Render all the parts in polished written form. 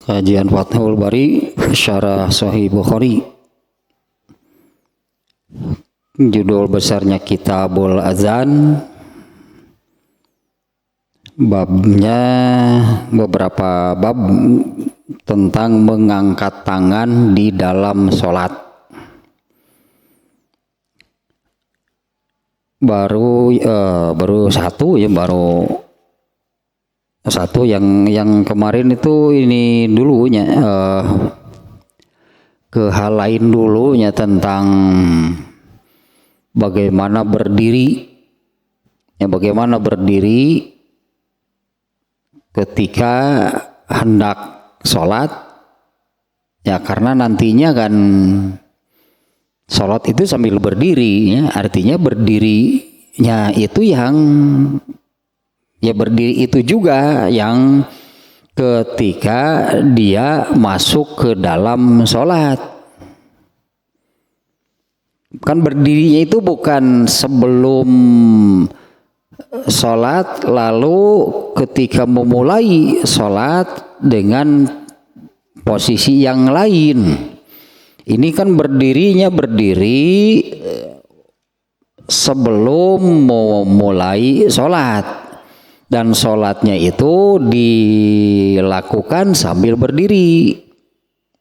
Kajian Fathul Bari Syarah Sahih Bukhari. Judul besarnya Kitabul Azan. Babnya beberapa bab tentang mengangkat tangan di dalam sholat. Baru satu yang kemarin itu ini dulunya ke hal lain dulunya tentang bagaimana berdiri ketika hendak sholat ya, karena nantinya kan sholat itu sambil berdiri ya, artinya berdirinya itu yang ya berdiri itu juga yang ketika dia masuk ke dalam sholat. Kan berdirinya itu bukan sebelum sholat lalu ketika memulai sholat dengan posisi yang lain. Ini kan berdiri sebelum memulai sholat. Dan sholatnya itu dilakukan sambil berdiri.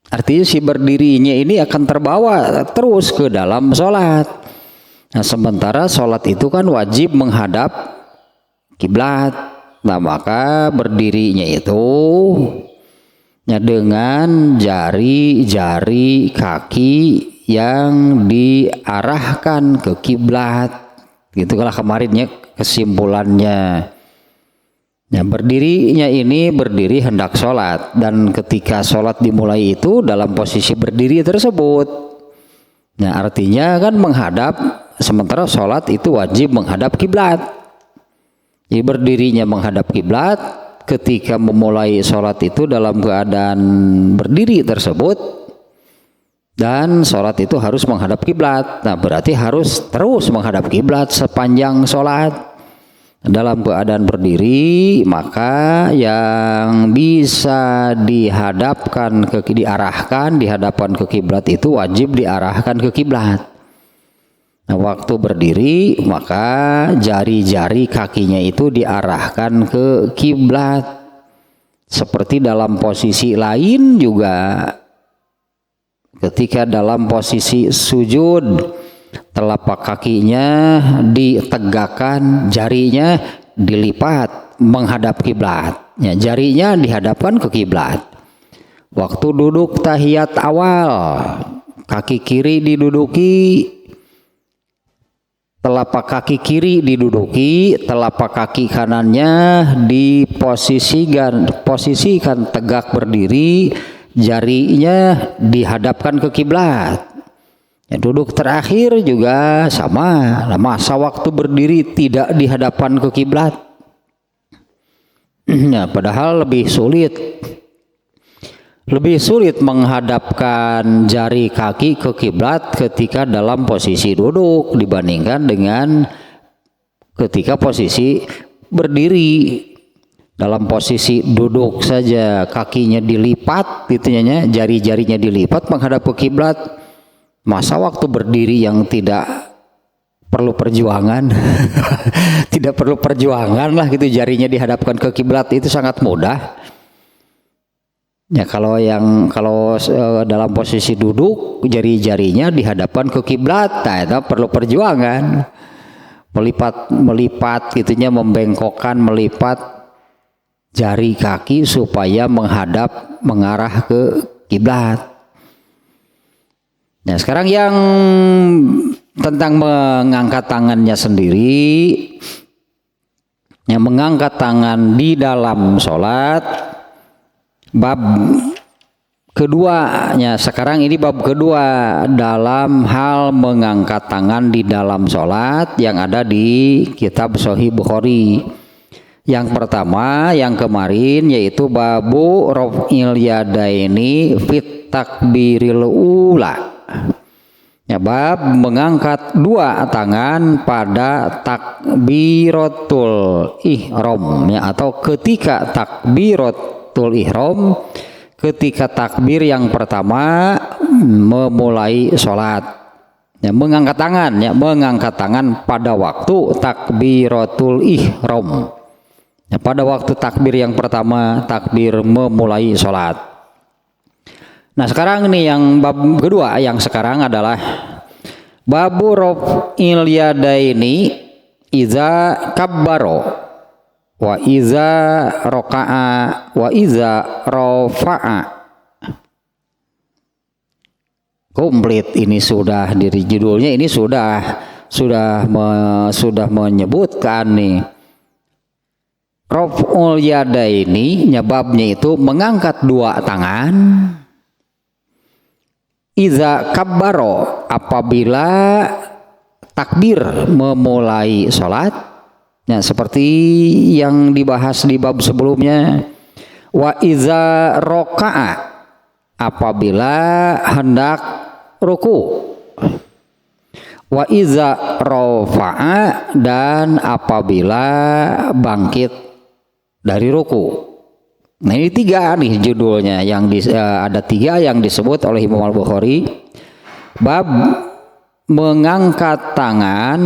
Artinya si berdirinya ini akan terbawa terus ke dalam sholat. Nah, sementara sholat itu kan wajib menghadap kiblat. Nah, maka berdirinya itu ya dengan jari-jari kaki yang diarahkan ke kiblat. Gitulah kemarinnya kesimpulannya. Ya, berdirinya ini berdiri hendak sholat, dan ketika sholat dimulai itu dalam posisi berdiri tersebut. Nah, artinya kan menghadap, sementara sholat itu wajib menghadap kiblat. Jadi berdirinya menghadap kiblat, ketika memulai sholat itu dalam keadaan berdiri tersebut, dan sholat itu harus menghadap kiblat. Nah, berarti harus terus menghadap kiblat sepanjang sholat. Dalam keadaan berdiri, maka yang bisa dihadapkan dihadapkan ke kiblat itu wajib diarahkan ke kiblat. Nah, waktu berdiri maka jari-jari kakinya itu diarahkan ke kiblat. Seperti dalam posisi lain juga, ketika dalam posisi sujud, telapak kakinya ditegakkan, jarinya dilipat menghadap kiblat. Ya, jarinya dihadapkan ke kiblat. Waktu duduk tahiyat awal, kaki kiri diduduki, telapak kaki kiri diduduki, telapak kaki kanannya posisikan tegak berdiri, jarinya dihadapkan ke kiblat. Ya, duduk terakhir juga sama, masa waktu berdiri tidak dihadapkan ke kiblat. Ya, padahal lebih sulit menghadapkan jari kaki ke kiblat ketika dalam posisi duduk dibandingkan dengan ketika posisi berdiri. Dalam posisi duduk saja kakinya dilipat, jari-jarinya dilipat menghadap ke kiblat. Masa waktu berdiri yang tidak perlu perjuangan tidak perlu perjuangan lah gitu, jarinya dihadapkan ke kiblat itu sangat mudah. Ya, kalau dalam posisi duduk jari-jarinya dihadapkan ke kiblat, nah itu perlu perjuangan, melipat gitunya, membengkokkan, melipat jari kaki supaya mengarah ke kiblat. Nah, sekarang yang tentang mengangkat tangannya sendiri, yang mengangkat tangan di dalam sholat, bab keduanya. Sekarang ini bab kedua dalam hal mengangkat tangan di dalam sholat yang ada di kitab Sahih Bukhari. Yang pertama, yang kemarin, yaitu babu raf'il yadaini fit takbiril ula. Ya, bab mengangkat dua tangan pada takbiratul ihram, ya, atau ketika takbiratul ihram, ketika takbir yang pertama memulai sholat. Ya, mengangkat tangan pada waktu takbiratul ihram. Ya, pada waktu takbir yang pertama, takbir memulai sholat. Nah sekarang nih yang bab kedua yang sekarang adalah babu raf'il yadaini iza kabbaro wa iza roka'a wa iza rofa'a. Komplit ini sudah dari judulnya ini sudah menyebutkan nih raf'ul yadaini nyebabnya itu mengangkat dua tangan. Iza kabbaro apabila takbir memulai sholat, ya, seperti yang dibahas di bab sebelumnya. Wa iza roka'a apabila hendak ruku. Wa iza rofa'a dan apabila bangkit dari ruku. Nah ini tiga nih judulnya yang ada tiga yang disebut oleh Imam Al-Bukhari. Bab mengangkat tangan,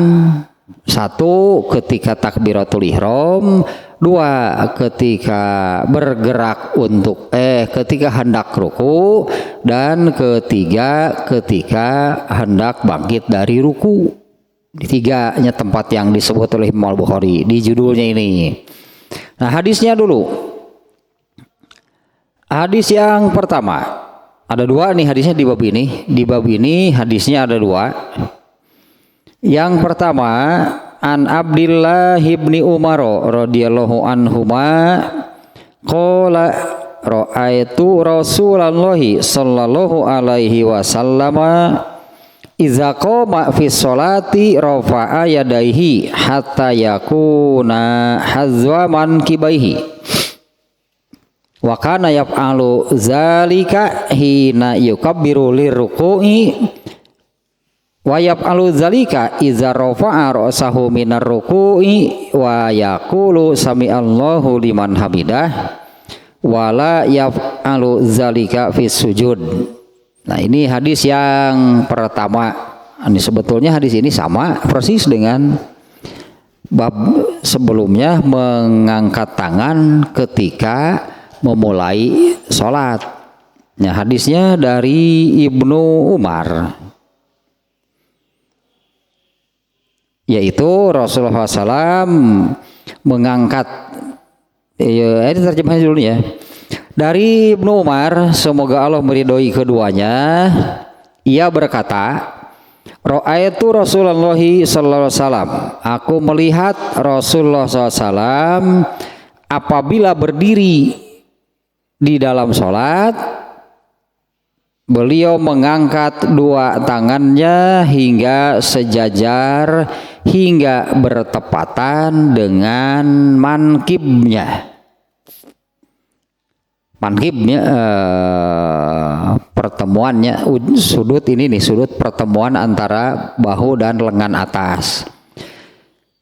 satu ketika takbiratul ihram, dua ketika bergerak untuk ketika hendak ruku, dan ketiga ketika hendak bangkit dari ruku. Tiganya tempat yang disebut oleh Imam Al-Bukhari di judulnya ini. Nah hadisnya dulu. Hadis yang pertama, ada dua nih hadisnya di bab ini. Di bab ini hadisnya ada dua. Yang pertama, an Abdillah ibni Umar radhiyallahu anhuma qala ra'aitu Rasulullah sallallahu alaihi wasallam iza qama fi sholati rafa'a yadaihi hatta yakuna hazwa mankibaihi. Wa kana yaf'alu zalika hina yukabbiru lirruku'i wa yaf'alu zalika idza rafa'a ra'sahu minar ruku'i wa yaqulu sami'allahu liman hamidah wa la yaf'alu zalika fis sujud. Nah ini hadis yang pertama. Ini sebetulnya hadis ini sama persis dengan bab sebelumnya, mengangkat tangan ketika memulai sholat. Ya, hadisnya dari Ibnu Umar, yaitu Rasulullah SAW mengangkat, ini terjemahnya dulu ya, dari Ibnu Umar, semoga Allah meridhoi keduanya, ia berkata, ra'aitu Rasulullah sallallahu alaihi wasallam, aku melihat Rasulullah SAW apabila berdiri di dalam sholat, beliau mengangkat dua tangannya hingga sejajar, hingga bertepatan dengan mankibnya. Mankibnya pertemuannya, sudut ini nih, sudut pertemuan antara bahu dan lengan atas.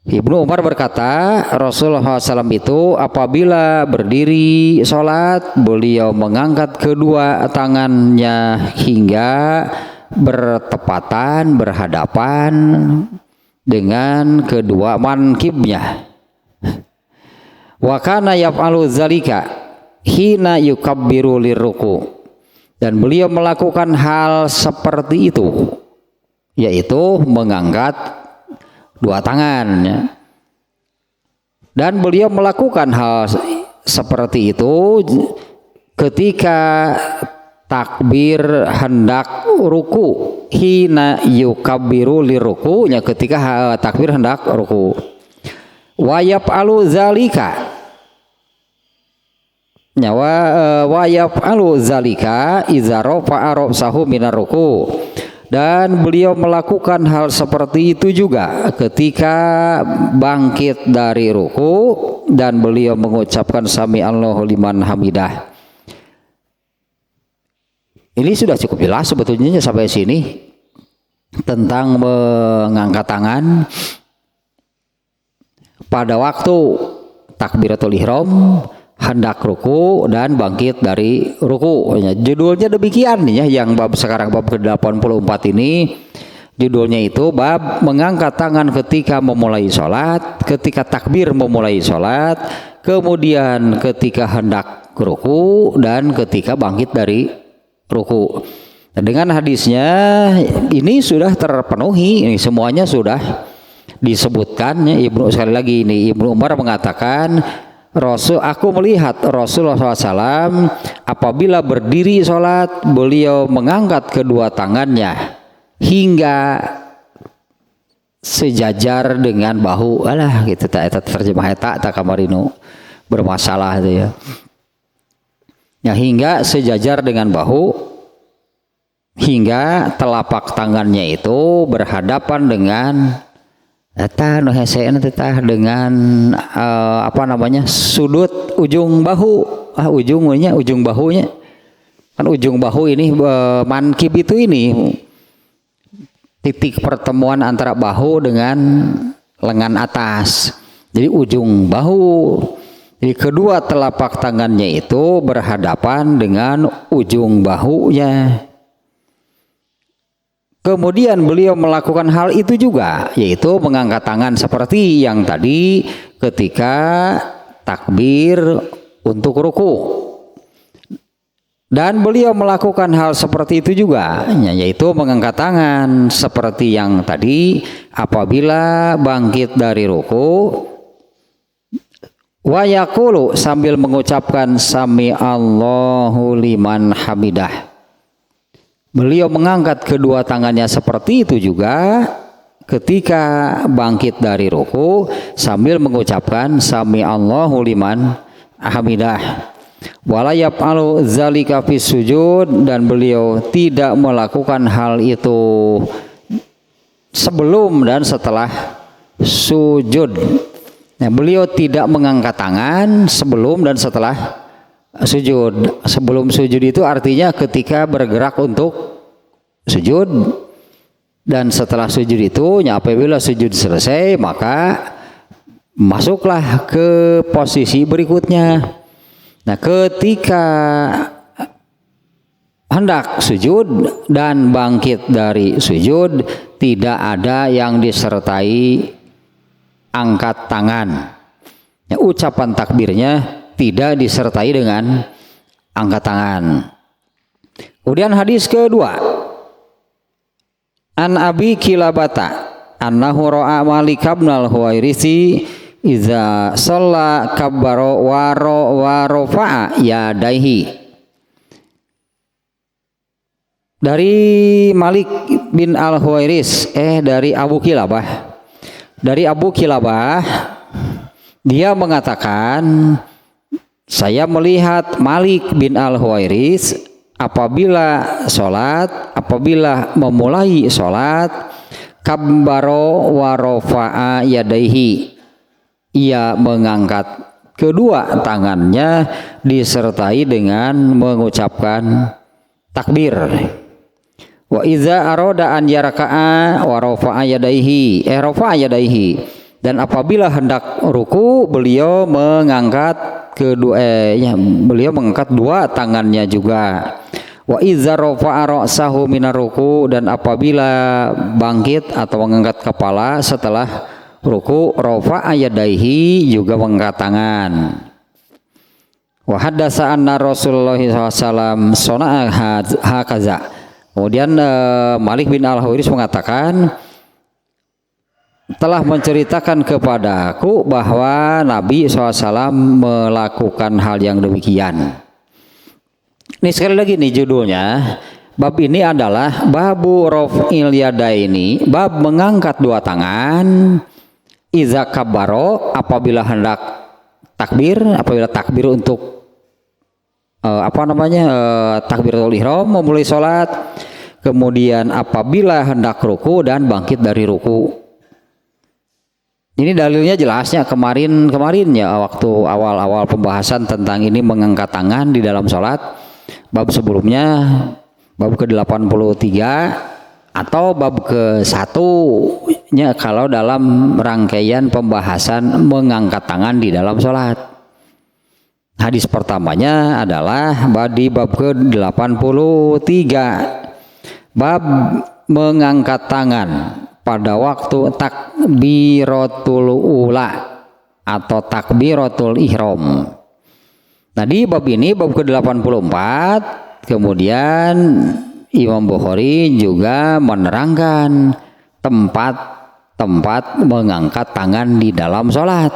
Ibnu Umar berkata, Rasulullah SAW itu apabila berdiri sholat, beliau mengangkat kedua tangannya hingga bertepatan, berhadapan dengan kedua mankibnya. Wa kana yaf'alu zalika hina yukabbiru lirruku, dan beliau melakukan hal seperti itu, yaitu mengangkat dua tangan, dan beliau melakukan hal seperti itu ketika takbir hendak ruku, hina yukabbiru liruku, nya ketika takbir hendak ruku. Wa yaf'alu zalika, nya wa yaf'alu zalika idza rafa'a ra'sahu minar ruku, dan beliau melakukan hal seperti itu juga ketika bangkit dari ruku dan beliau mengucapkan sami'allahu liman hamidah. Ini sudah cukup jelas sebetulnya sampai sini tentang mengangkat tangan pada waktu takbiratul ihram hendak ruku dan bangkit dari ruku. Judulnya demikian nih ya, yang bab sekarang bab ke-84 ini judulnya itu bab mengangkat tangan ketika memulai sholat, ketika takbir memulai sholat, kemudian ketika hendak ruku dan ketika bangkit dari ruku. Dengan hadisnya ini sudah terpenuhi, ini semuanya sudah disebutkan ya. Sekali lagi ini Ibnu Umar mengatakan, aku melihat Rasulullah SAW apabila berdiri sholat beliau mengangkat kedua tangannya hingga sejajar dengan bahu. Alah gitu tak terjemah tak kamarinu bermasalah itu ya. Ya hingga sejajar dengan bahu, hingga telapak tangannya itu berhadapan dengan dengan sudut ujung bahu. Ujung bahunya kan ujung bahu ini mankib itu ini titik pertemuan antara bahu dengan lengan atas, jadi ujung bahu. Jadi kedua telapak tangannya itu berhadapan dengan ujung bahunya. Kemudian beliau melakukan hal itu juga, yaitu mengangkat tangan seperti yang tadi ketika takbir untuk ruku. Dan beliau melakukan hal seperti itu juga, yaitu mengangkat tangan seperti yang tadi apabila bangkit dari ruku. Wa yaqulu, sambil mengucapkan sami Allahu liman hamidah. Beliau mengangkat kedua tangannya seperti itu juga ketika bangkit dari ruku sambil mengucapkan sami Allahu liman hamidah. Wala yaf'alu dzalika fis sujud, dan beliau tidak melakukan hal itu sebelum dan setelah sujud. Nah, beliau tidak mengangkat tangan sebelum dan setelah sujud. Sebelum sujud itu artinya ketika bergerak untuk sujud, dan setelah sujud itu apabila sujud selesai maka masuklah ke posisi berikutnya. Nah, ketika hendak sujud dan bangkit dari sujud tidak ada yang disertai angkat tangan. Ya, ucapan takbirnya tidak disertai dengan angkat tangan. Kemudian hadis kedua, an Abi Kilabata annahu ra'a Malik bin al-Huwairisi iza shalla kabbara wa rafa'a yadaihi. Dari Malik bin al-Huwairis, dari Abu Kilabah. Dari Abu Kilabah dia mengatakan, saya melihat Malik bin al-Huwairis apabila memulai sholat, kabbaro wa rafa'a yadaihi, ia mengangkat kedua tangannya disertai dengan mengucapkan takbir. Wa iza aroda an yaraka'a wa rafa'a yadaihi, dan apabila hendak ruku beliau mengangkat dua tangannya juga. Wa iza rafa'a ra'sahu minar ruku, dan apabila bangkit atau mengangkat kepala setelah ruku, rafa'a yadaihi, juga mengangkat tangan. Wa haddatsa anna Rasulullah SAW sana'a hakaza. Kemudian Malik bin al-Huwairis mengatakan, telah menceritakan kepadaku bahwa Nabi SAW melakukan hal yang demikian. Ini sekali lagi nih judulnya, bab ini adalah babu raf'il yadaini, bab mengangkat dua tangan, iza kabbaro, apabila hendak takbir, apabila takbir untuk takbiratul ihram, memulai sholat, kemudian apabila hendak ruku dan bangkit dari ruku. Ini dalilnya jelasnya kemarin ya, waktu awal-awal pembahasan tentang ini mengangkat tangan di dalam sholat, bab sebelumnya, bab ke-83 atau bab ke-1 nya kalau dalam rangkaian pembahasan mengangkat tangan di dalam sholat. Hadis pertamanya adalah di bab ke-83, bab mengangkat tangan pada waktu takbiratul ula atau takbiratul ihram. Nah di bab ini bab ke-84 kemudian Imam Bukhari juga menerangkan tempat-tempat mengangkat tangan di dalam sholat,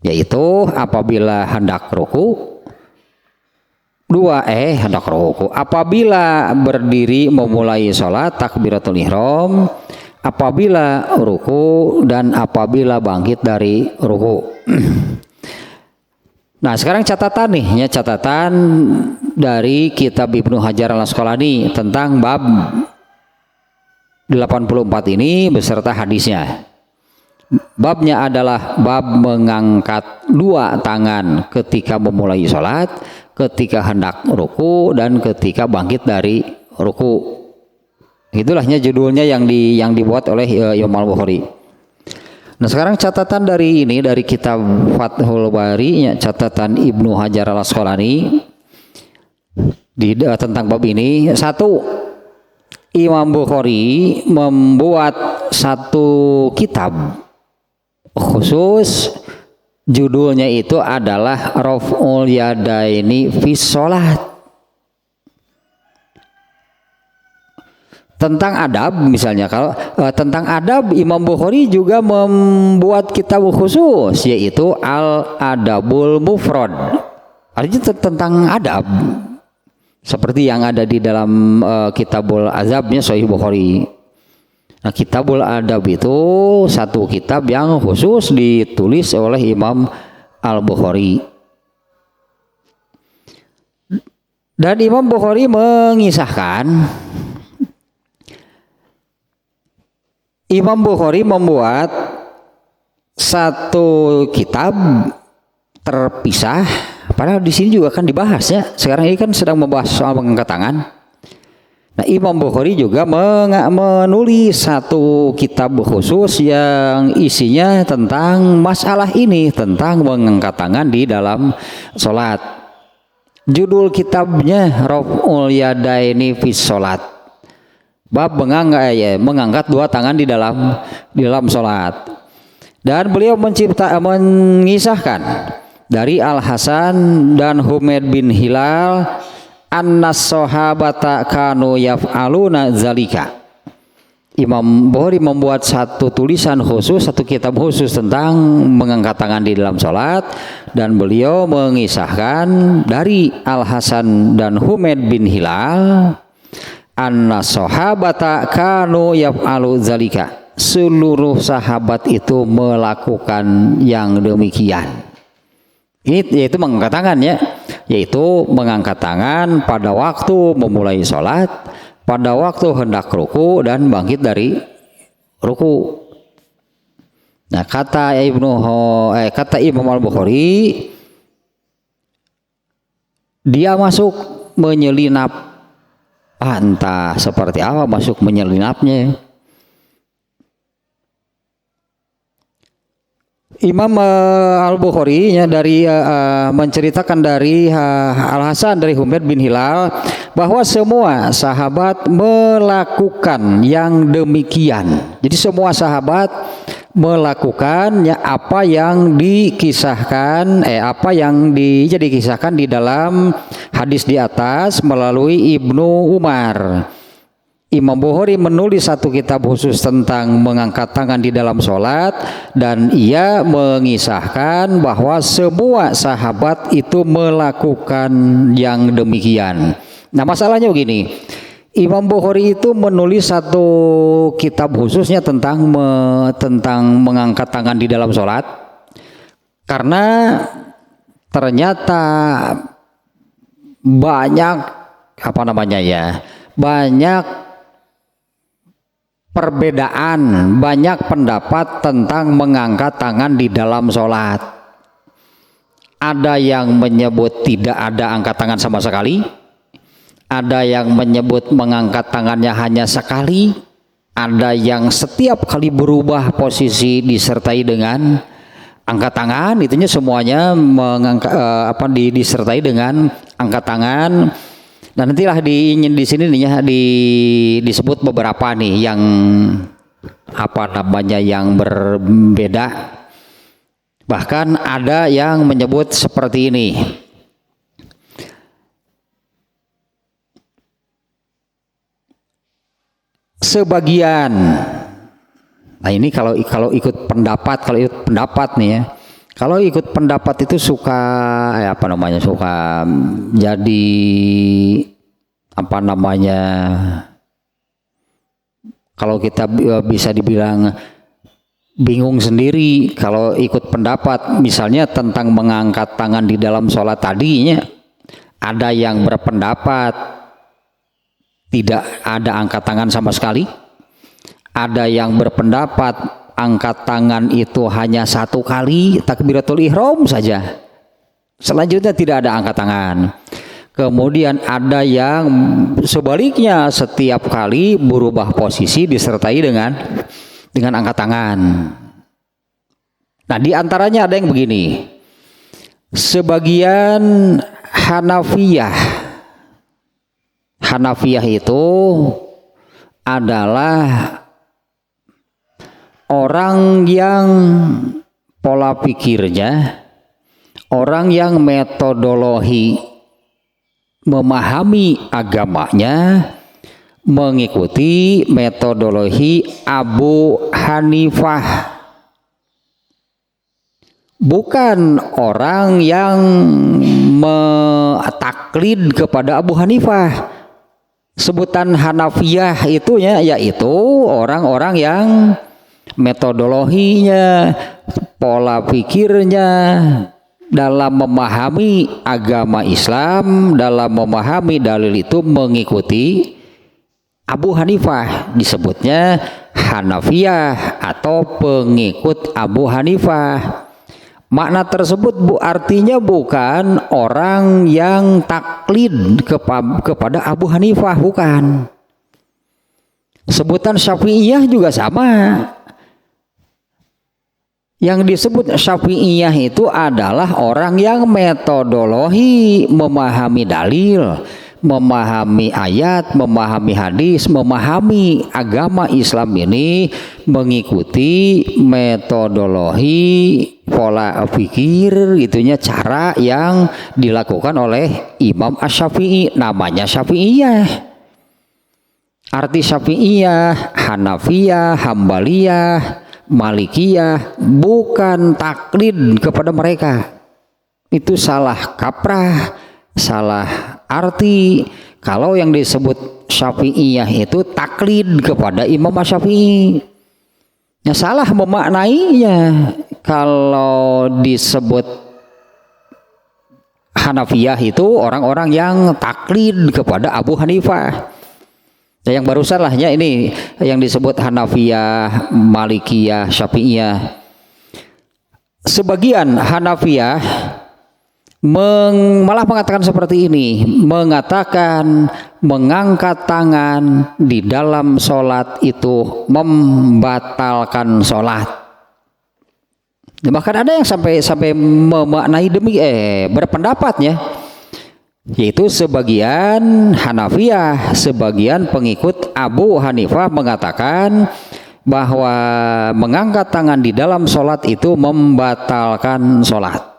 yaitu apabila hendak ruku, apabila berdiri memulai sholat takbiratul ihram, apabila ruku, dan apabila bangkit dari ruku. Nah sekarang catatan dari kitab Ibnu Hajar al-Asqalani tentang bab 84 ini beserta hadisnya. Babnya adalah bab mengangkat dua tangan ketika memulai sholat, ketika hendak ruku, dan ketika bangkit dari ruku. Itulahnya judulnya yang dibuat oleh Imam Al-Bukhari. Nah sekarang catatan dari kitab Fathul Bari, catatan Ibnu Hajar al-Asqalani tentang bab ini. Satu, Imam Bukhari membuat satu kitab khusus, judulnya itu adalah Raf'ul Yadaini fi Sholat. Tentang adab, misalnya kalau tentang adab, Imam Bukhari juga membuat kitab khusus, yaitu Al-Adabul Mufrad. Artinya tentang adab, seperti yang ada di dalam Kitabul Azabnya Sahih Bukhari. Nah, Kitabul Adab itu satu kitab yang khusus ditulis oleh Imam Al-Bukhari. Dan Imam Bukhari mengisahkan, Imam Bukhari membuat satu kitab terpisah, padahal di sini juga akan dibahas ya. Sekarang ini kan sedang membahas soal mengangkat tangan. Nah, Imam Bukhari juga menulis satu kitab khusus yang isinya tentang masalah ini, tentang mengangkat tangan di dalam sholat. Judul kitabnya Raf'ul Yadaini fi Sholat. Bab mengangkat dua tangan di dalam sholat. Dan beliau mengisahkan dari Al Hasan dan Humaid bin Hilal, annas sahabata kanu yaf'aluna zalika. Imam Bukhari membuat satu tulisan khusus, satu kitab khusus tentang mengangkat tangan di dalam sholat, dan beliau mengisahkan dari Al Hasan dan Humaid bin Hilal, anna sahabata kanu yaf'alu zalika, seluruh sahabat itu melakukan yang demikian. Ini yaitu mengangkat tangan ya, yaitu mengangkat tangan pada waktu memulai sholat, pada waktu hendak ruku, dan bangkit dari ruku. Nah kata Imam Al-Bukhari, dia masuk menyelinap, entah seperti apa masuk menyelinapnya. Imam Al-Bukhari dari menceritakan dari Al Hasan dari Humaid bin Hilal bahwa semua sahabat melakukan yang demikian. Jadi semua sahabat melakukan apa yang dikisahkan dikisahkan di dalam hadis di atas melalui Ibnu Umar. Imam Bukhari menulis satu kitab khusus tentang mengangkat tangan di dalam sholat, dan ia mengisahkan bahwa semua sahabat itu melakukan yang demikian. Nah masalahnya begini, Imam Bukhari itu menulis satu kitab khususnya tentang mengangkat tangan di dalam sholat, karena ternyata banyak perbedaan, banyak pendapat tentang mengangkat tangan di dalam sholat. Ada yang menyebut tidak ada angkat tangan sama sekali, ada yang menyebut mengangkat tangannya hanya sekali, ada yang setiap kali berubah posisi disertai dengan angkat tangan itunya semuanya disertai dengan angkat tangan. Dan nantilah di sini nih ya disebut beberapa nih yang yang berbeda. Bahkan ada yang menyebut seperti ini. Sebagian. Nah ini kalau ikut pendapat nih ya. Kalau ikut pendapat itu suka suka jadi kalau kita bisa dibilang bingung sendiri kalau ikut pendapat, misalnya tentang mengangkat tangan di dalam sholat tadinya. Ada yang berpendapat tidak ada angkat tangan sama sekali, ada yang berpendapat angkat tangan itu hanya satu kali takbiratul ihram saja, selanjutnya tidak ada angkat tangan. Kemudian ada yang sebaliknya, setiap kali berubah posisi disertai dengan angkat tangan. Nah, di antaranya ada yang begini. Sebagian Hanafiyah itu adalah orang yang pola pikirnya, orang yang metodologi memahami agamanya mengikuti metodologi Abu Hanifah, bukan orang yang taklid kepada Abu Hanifah. Sebutan Hanafiyah itu yaitu orang-orang yang metodologinya, pola pikirnya dalam memahami agama Islam, dalam memahami dalil itu mengikuti Abu Hanifah, disebutnya Hanafiyah atau pengikut Abu Hanifah. Makna tersebut artinya bukan orang yang taklid kepada Abu Hanifah, bukan. Sebutan Syafi'iyah juga sama. Yang disebut Syafi'iyah itu adalah orang yang metodologi memahami dalil, memahami ayat, memahami hadis, memahami agama Islam ini mengikuti metodologi pola pikir itunya, cara yang dilakukan oleh Imam Asy-Syafi'i, namanya Syafi'iyah. Arti Syafi'iyah, Hanafiyah, Hambaliyah, Malikiyah bukan taklid kepada mereka. Itu salah kaprah, salah arti. Kalau yang disebut Syafi'iyah itu taklid kepada Imam Asy-Syafi'i, ya salah memaknainya. Kalau disebut Hanafiyah itu orang-orang yang taklid kepada Abu Hanifah. Nah, yang barusan lah ya ini yang disebut Hanafiyah, Malikiyah, Syafi'iyah. Sebagian Hanafiyah malah mengatakan seperti ini, mengatakan mengangkat tangan di dalam sholat itu membatalkan sholat. Bahkan ada yang sampai memaknai berpendapatnya, yaitu sebagian Hanafiyah, sebagian pengikut Abu Hanifah mengatakan bahwa mengangkat tangan di dalam sholat itu membatalkan sholat.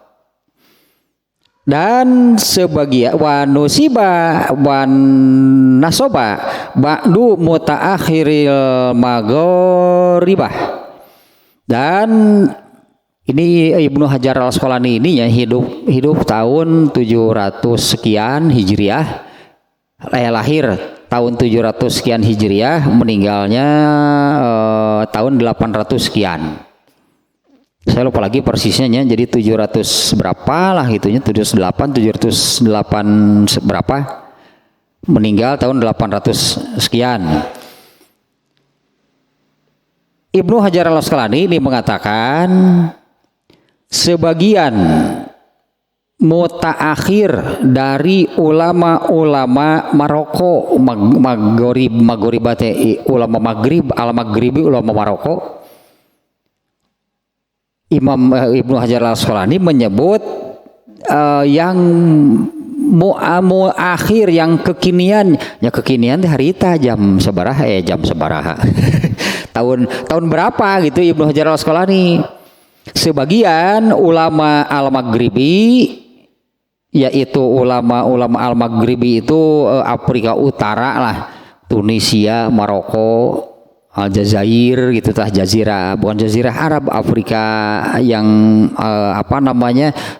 Dan sebagian wanusiba wan nasoba ba'du mutaakhiril maghribah. Dan ini Ibnu Hajar Al-Asqalani ini ya hidup tahun 700 sekian Hijriah, lahir tahun 700 sekian Hijriah, meninggalnya tahun 800 sekian. Saya lupa lagi persisnya, jadi 700 berapa lah gitunya, 708 berapa, meninggal tahun 800 sekian. Ibnu Hajar Al-Asqalani ini mengatakan sebagian mutaakhir dari ulama-ulama Maroko, ulama Maghrib, ulama Maroko Ibnu Hajar Al-Asqalani menyebut yang akhir yang kekinian, ya kekinian harita jam sabaraha tahun berapa gitu Ibnu Hajar Al-Asqalani. Sebagian ulama Al-Maghribi, yaitu ulama Al-Maghribi itu Afrika Utara lah, Tunisia, Maroko, Aljazair gitu tah, jazirah, bukan jazirah Arab, Afrika yang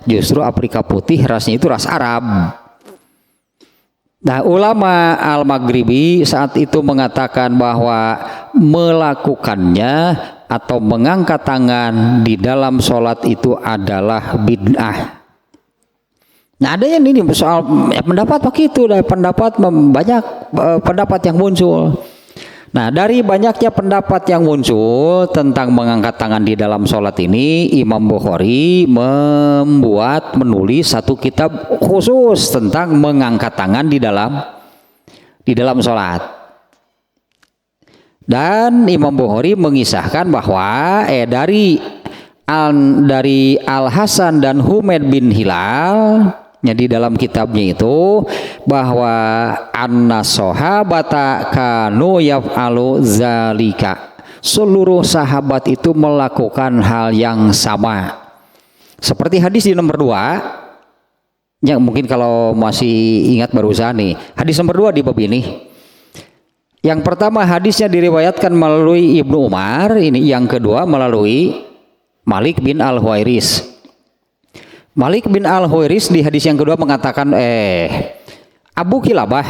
justru Afrika putih, rasnya itu ras Arab. Nah, ulama Al-Maghribi saat itu mengatakan bahwa melakukannya atau mengangkat tangan di dalam sholat itu adalah bid'ah. Nah, ada yang ini soal pendapat begitu, pendapat banyak pendapat yang muncul. Nah, dari banyaknya pendapat yang muncul tentang mengangkat tangan di dalam sholat ini, Imam Bukhari menulis satu kitab khusus tentang mengangkat tangan di dalam sholat. Dan Imam Bukhari mengisahkan bahwa dari Al Hasan dan Humaid bin Hilal, di dalam kitabnya itu, bahwa anna sahabata kanu yaf'alu zalika, seluruh sahabat itu melakukan hal yang sama. Seperti hadis di nomor 2, yang mungkin kalau masih ingat barusan nih, hadis nomor 2 di bab ini. Yang pertama hadisnya diriwayatkan melalui Ibnu Umar, ini yang kedua melalui Malik bin Al-Huwairis. Malik bin Al-Huwairis di hadis yang kedua mengatakan, Abu Kilabah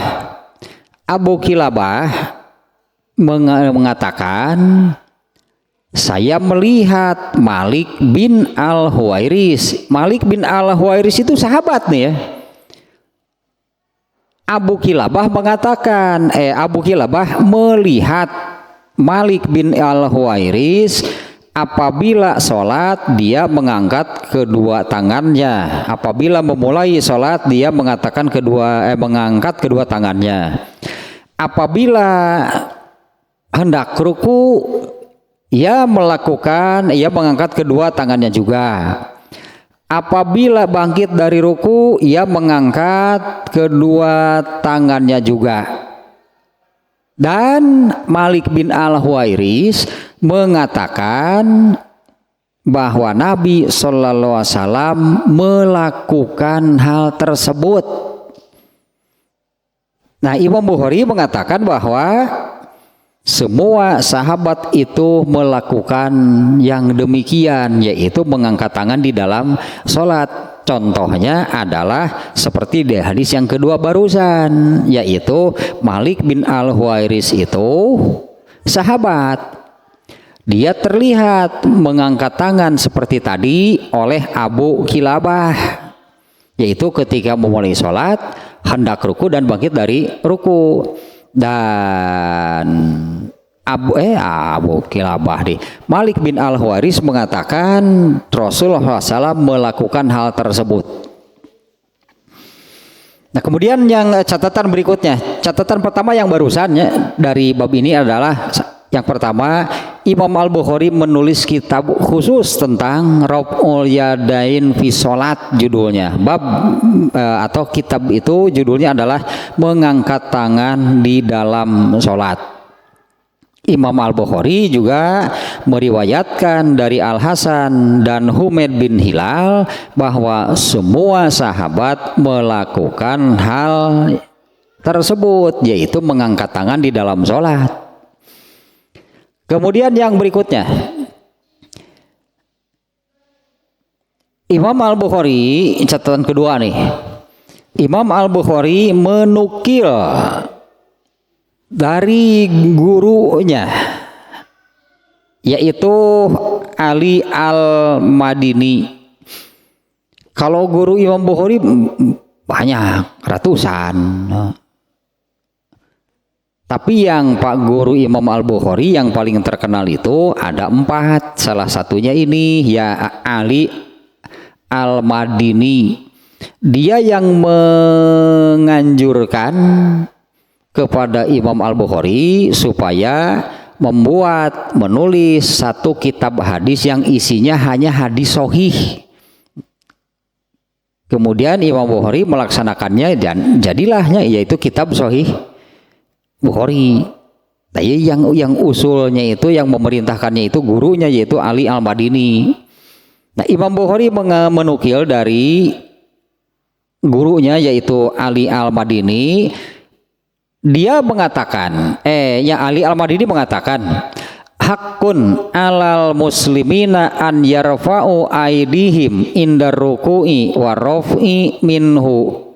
mengatakan, saya melihat Malik bin Al-Huwairis. Malik bin Al-Huwairis itu sahabat nih ya. Abu Kilabah mengatakan, Abu Kilabah melihat Malik bin Al-Huwairis apabila sholat dia mengangkat kedua tangannya. Apabila memulai sholat dia mengangkat kedua tangannya. Apabila hendak ruku ia mengangkat kedua tangannya juga. Apabila bangkit dari ruku ia mengangkat kedua tangannya juga. Dan Malik bin Al-Huwairis mengatakan bahwa Nabi Shallallahu Alaihi Wasallam melakukan hal tersebut. Nah, Imam Bukhari mengatakan bahwa semua sahabat itu melakukan yang demikian, yaitu mengangkat tangan di dalam sholat. Contohnya adalah seperti di hadis yang kedua barusan, yaitu Malik bin Al-Huwairis itu sahabat. Dia terlihat mengangkat tangan seperti tadi oleh Abu Kilabah, yaitu ketika memulai sholat, hendak ruku dan bangkit dari ruku. Dan Abu Kilabah Malik bin Al-Huwairis mengatakan Rasulullah SAW melakukan hal tersebut. Nah, kemudian yang catatan berikutnya, catatan pertama yang barusannya dari bab ini adalah yang pertama, Imam Al-Bukhari menulis kitab khusus tentang Raf'ul Yadain fi Sholat, judulnya. Bab atau kitab itu judulnya adalah mengangkat tangan di dalam sholat. Imam Al-Bukhari juga meriwayatkan dari Al Hasan dan Humaid bin Hilal bahwa semua sahabat melakukan hal tersebut, yaitu mengangkat tangan di dalam sholat. Kemudian yang berikutnya, Imam Al-Bukhari, catatan kedua nih, Imam Al-Bukhari menukil dari gurunya, yaitu Ali Al-Madini. Kalau guru Imam Bukhari banyak, ratusan. Tapi yang Pak Guru Imam Al-Bukhari yang paling terkenal itu ada 4. Salah satunya ini ya Ali Al-Madini. Dia yang menganjurkan kepada Imam Al-Bukhari supaya menulis satu kitab hadis yang isinya hanya hadis sahih. Kemudian Imam Bukhari melaksanakannya dan jadilahnya yaitu kitab Sahih Bukhari. Tapi yang usulnya itu, yang memerintahkannya itu gurunya yaitu Ali Al-Madini. Nah, Imam Bukhari menukil dari gurunya yaitu Ali Al-Madini. Dia mengatakan, Ali Al-Madini mengatakan, hakun alal muslimina an yarfa'u aidihim indar ruku'i wa raf'i minhu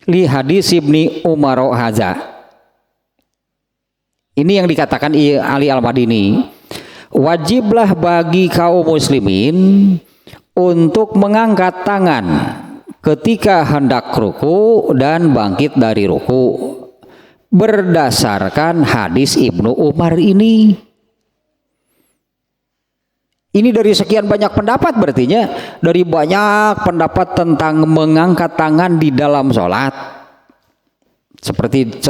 li hadis Ibni Umar haza. Ini yang dikatakan Ali Al-Madini, wajiblah bagi kaum muslimin untuk mengangkat tangan ketika hendak ruku dan bangkit dari ruku berdasarkan hadis Ibnu Umar ini. Ini dari sekian banyak pendapat, berartinya dari banyak pendapat tentang mengangkat tangan di dalam sholat. Seperti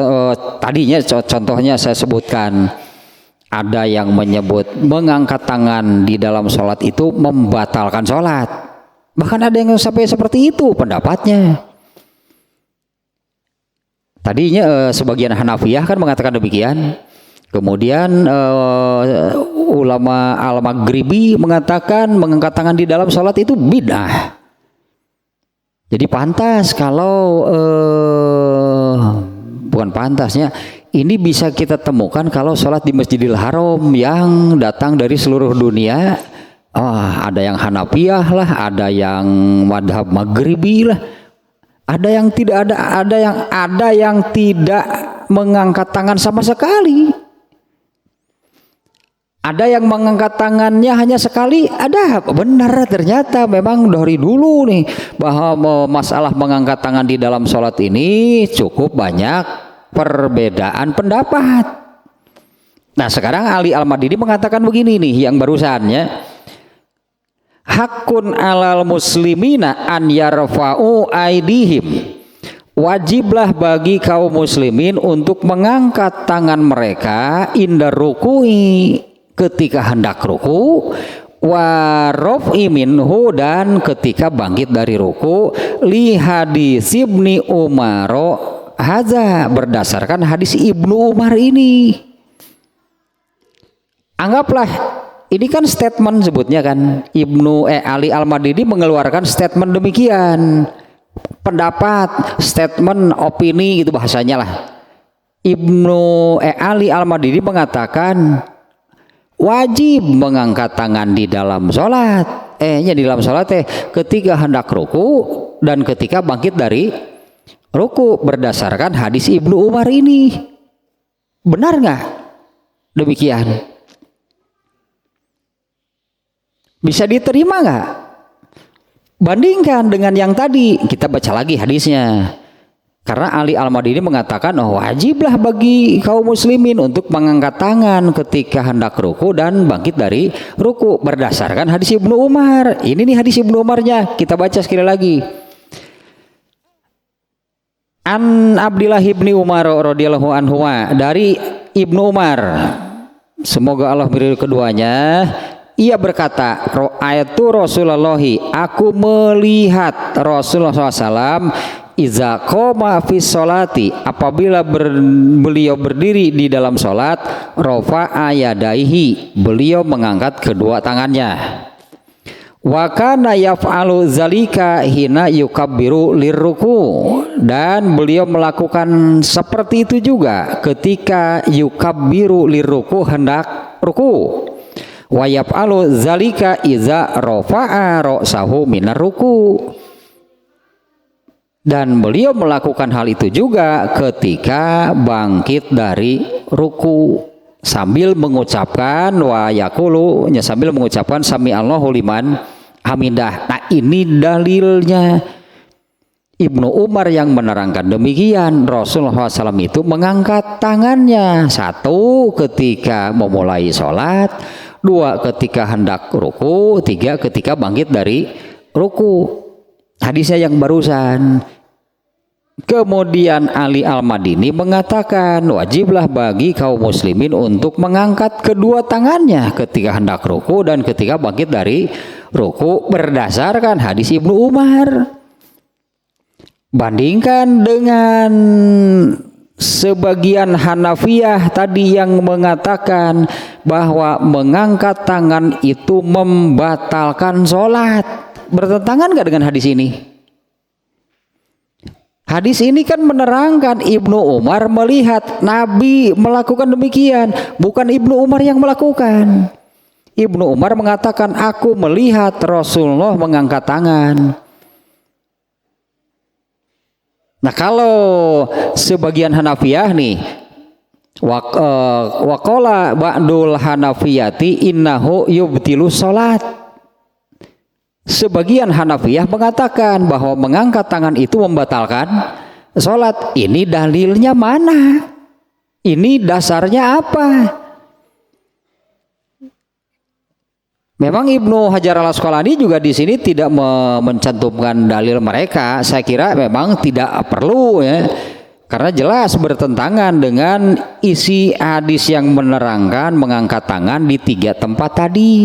tadinya contohnya saya sebutkan, ada yang menyebut mengangkat tangan di dalam sholat itu membatalkan sholat. Bahkan ada yang sampai seperti itu pendapatnya. Tadinya sebagian Hanafiyah kan mengatakan demikian. Kemudian ulama Al-Maghribi mengatakan mengangkat tangan di dalam sholat itu bid'ah. Jadi pantas kalau bukan pantasnya, ini bisa kita temukan kalau sholat di Masjidil Haram yang datang dari seluruh dunia. Ada yang Hanafiyah lah, ada yang madhab Maghribi lah. Ada yang tidak ada yang tidak mengangkat tangan sama sekali. Ada yang mengangkat tangannya hanya sekali, ada. Benar, ternyata memang dari dulu nih bahwa masalah mengangkat tangan di dalam sholat ini cukup banyak perbedaan pendapat. Nah, sekarang Ali Al-Madini mengatakan begini nih yang barusannya. Hakun alal muslimina an yarfa'u aidihim, wajiblah bagi kaum muslimin untuk mengangkat tangan mereka indar ruku'i, ketika hendak ruku, wa raf'i minhu, dan ketika bangkit dari ruku, li hadis Ibni Umar haza, berdasarkan hadis Ibnu Umar ini. Anggaplah ini kan statement sebutnya kan, Ali Al-Madini mengeluarkan statement demikian, pendapat, statement, opini gitu bahasanya lah. Ali Al-Madini mengatakan wajib mengangkat tangan di dalam sholat, di dalam sholat ketika hendak ruku dan ketika bangkit dari ruku berdasarkan hadis Ibnu Umar ini. Benar nggak demikian? Bisa diterima nggak? Bandingkan dengan yang tadi, kita baca lagi hadisnya. Karena Ali Al-Madini mengatakan wajiblah bagi kaum muslimin untuk mengangkat tangan ketika hendak ruku dan bangkit dari ruku berdasarkan hadis Ibnu Umar. Ini nih hadis Ibnu Umarnya, kita baca sekali lagi. An Abdillah ibni Umar radhiyallahu anhu, dari Ibnu Umar, semoga Allah meridhoi keduanya. Ia berkata, ro'aytu Rasulullahi, aku melihat Rasulullah SAW iza qoma fi sholati, apabila beliau berdiri di dalam sholat, rafa'a yadaihi, beliau mengangkat kedua tangannya. Wa kana yaf'alu zalika hina yukabbiru lirruku, dan beliau melakukan seperti itu juga ketika yukabbiru lirruku, hendak ruku. Wa yaf'alu zalika iza rafa'a ra'sahu minar ruku, dan beliau melakukan hal itu juga ketika bangkit dari ruku sambil mengucapkan wa yaqulu, sambil mengucapkan sami Allahu liman hamidah. Nah, ini dalilnya Ibnu Umar yang menerangkan demikian. Rasulullah SAW itu mengangkat tangannya, satu ketika memulai sholat, dua ketika hendak ruku, tiga ketika bangkit dari ruku. Hadisnya yang barusan. Kemudian Ali Al-Madini mengatakan wajiblah bagi kaum muslimin untuk mengangkat kedua tangannya ketika hendak ruku dan ketika bangkit dari ruku berdasarkan hadis Ibnu Umar. Bandingkan dengan sebagian Hanafiyah tadi yang mengatakan bahwa mengangkat tangan itu membatalkan sholat. Bertentangan gak dengan hadis ini? Hadis ini kan menerangkan Ibnu Umar melihat Nabi melakukan demikian, bukan Ibnu Umar yang melakukan. Ibnu Umar mengatakan aku melihat Rasulullah mengangkat tangan. Nah kalau sebagian Hanafiyah nih, waqala ba'dul Hanafiyati innahu yubtilu sholat. Sebagian Hanafiyah mengatakan bahwa mengangkat tangan itu membatalkan sholat. Ini dalilnya mana? Ini dasarnya apa? Memang Ibnu Hajar Al-Asqalani juga di sini tidak mencantumkan dalil mereka. Saya kira memang tidak perlu ya, karena jelas bertentangan dengan isi hadis yang menerangkan mengangkat tangan di 3 tempat tadi.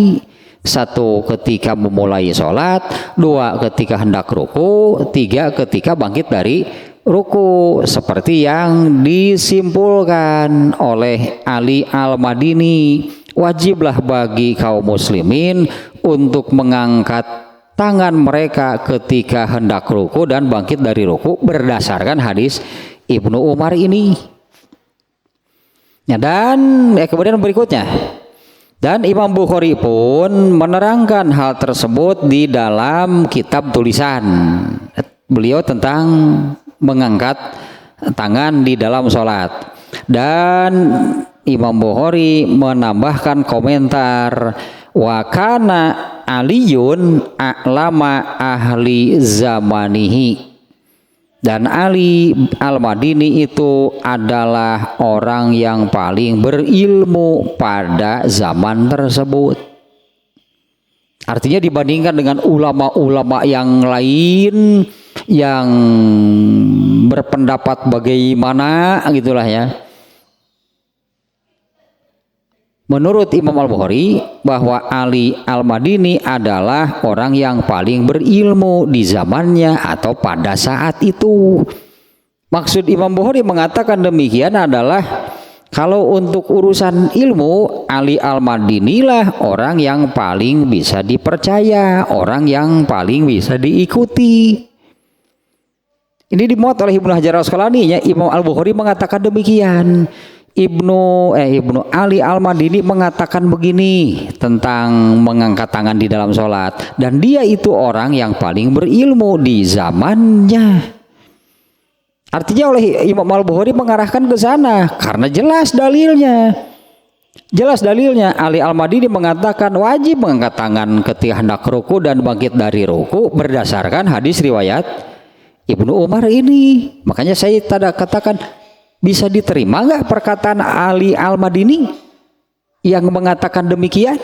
1 ketika memulai sholat, 2 ketika hendak ruku, 3 ketika bangkit dari ruku, seperti yang disimpulkan oleh Ali Al-Madini. Wajiblah bagi kaum muslimin untuk mengangkat tangan mereka ketika hendak ruku dan bangkit dari ruku berdasarkan hadis Ibnu Umar ini. Ya, dan kemudian berikutnya, dan Imam Bukhari pun menerangkan hal tersebut di dalam kitab tulisan beliau tentang mengangkat tangan di dalam sholat. Dan Imam Bukhari menambahkan komentar, wa kana aliyun a'lama ahli zamanihi. Dan Ali Al-Madini itu adalah orang yang paling berilmu pada zaman tersebut. Artinya dibandingkan dengan ulama-ulama yang lain yang berpendapat bagaimana gitulah ya. Menurut Imam Al-Bukhari bahwa Ali Al-Madini adalah orang yang paling berilmu di zamannya atau pada saat itu. Maksud Imam Bukhari mengatakan demikian adalah kalau untuk urusan ilmu, Ali Al-Madini lah orang yang paling bisa dipercaya, orang yang paling bisa diikuti. Ini dimuat oleh Ibnu Hajar Al-Asqalani ya. Imam Al-Bukhari mengatakan demikian. Ibnu Ali Al-Madini mengatakan begini tentang mengangkat tangan di dalam sholat, dan dia itu orang yang paling berilmu di zamannya. Artinya oleh Imam Al-Bukhari mengarahkan ke sana karena jelas dalilnya. Jelas dalilnya Ali Al-Madini mengatakan wajib mengangkat tangan ketika hendak ruku dan bangkit dari ruku berdasarkan hadis riwayat Ibnu Umar ini. Makanya saya tadi katakan, bisa diterima nggak perkataan Ali Al-Madini yang mengatakan demikian?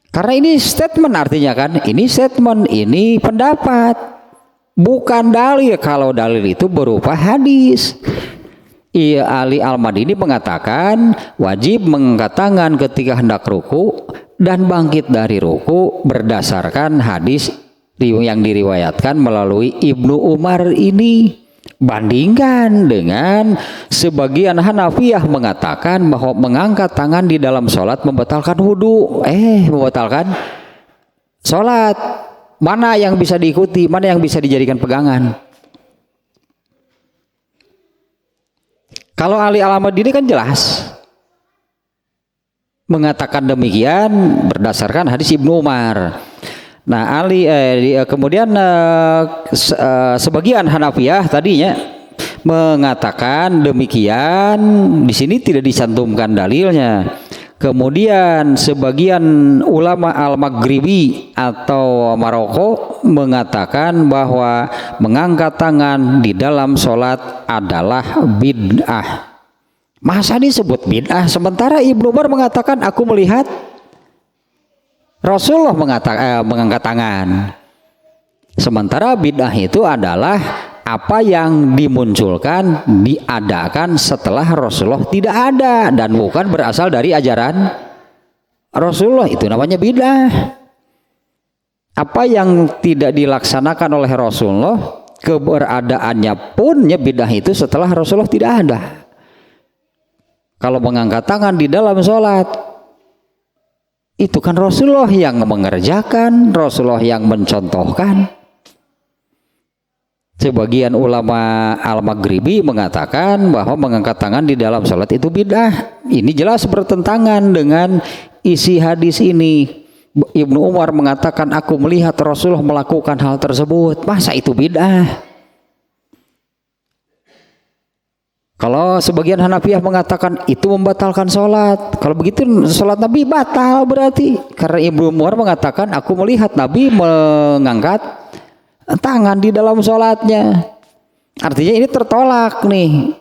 Karena ini statement, artinya kan ini statement, ini pendapat, bukan dalil. Kalau dalil itu berupa hadis. Ali Al-Madini mengatakan wajib mengangkat tangan ketika hendak ruku dan bangkit dari ruku berdasarkan hadis yang diriwayatkan melalui Ibnu Umar ini. Bandingkan dengan sebagian Hanafiyah mengatakan bahwa mengangkat tangan di dalam sholat membatalkan wudhu, membatalkan sholat. Mana yang bisa diikuti, mana yang bisa dijadikan pegangan? Kalau Ali Al-Madini kan jelas mengatakan demikian berdasarkan hadis Ibnu Umar. Nah, kemudian sebagian Hanafiyah tadinya mengatakan demikian, di sini tidak dicantumkan dalilnya. Kemudian sebagian ulama Al-Maghribi atau Maroko mengatakan bahwa mengangkat tangan di dalam sholat adalah bid'ah. Masa disebut bid'ah sementara Ibnu Umar mengatakan aku melihat Rasulullah mengangkat tangan. Sementara bid'ah itu adalah apa yang dimunculkan, diadakan setelah Rasulullah tidak ada dan bukan berasal dari ajaran Rasulullah, itu namanya bid'ah. Apa yang tidak dilaksanakan oleh Rasulullah, keberadaannya pun ya bid'ah itu setelah Rasulullah tidak ada. Kalau mengangkat tangan di dalam sholat, itu kan Rasulullah yang mengerjakan, Rasulullah yang mencontohkan. Sebagian ulama Al-Maghribi mengatakan bahwa mengangkat tangan di dalam sholat itu bid'ah. Ini jelas bertentangan dengan isi hadis ini. Ibnu Umar mengatakan, aku melihat Rasulullah melakukan hal tersebut. Masa itu bid'ah? Kalau sebagian Hanafiyah mengatakan itu membatalkan sholat. Kalau begitu sholat Nabi batal berarti. Karena Ibnu Umar mengatakan, aku melihat Nabi mengangkat tangan di dalam sholatnya. Artinya ini tertolak nih.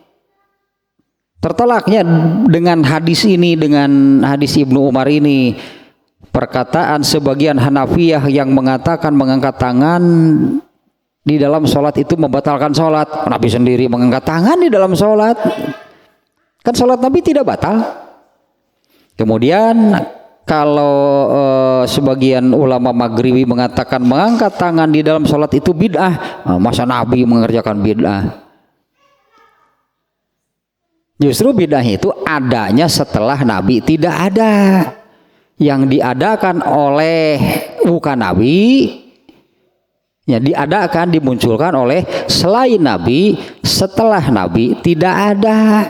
Tertolaknya dengan hadis ini, dengan hadis Ibnu Umar ini. Perkataan sebagian Hanafiyah yang mengatakan mengangkat tangan di dalam sholat itu membatalkan sholat. Nabi sendiri mengangkat tangan di dalam sholat, kan sholat Nabi tidak batal. Kemudian kalau sebagian ulama Maghribi mengatakan mengangkat tangan di dalam sholat itu bid'ah, masa Nabi mengerjakan bid'ah? Justru bid'ah itu adanya setelah Nabi tidak ada. Yang diadakan oleh bukan Nabi, ya diadakan, dimunculkan oleh selain Nabi setelah Nabi tidak ada.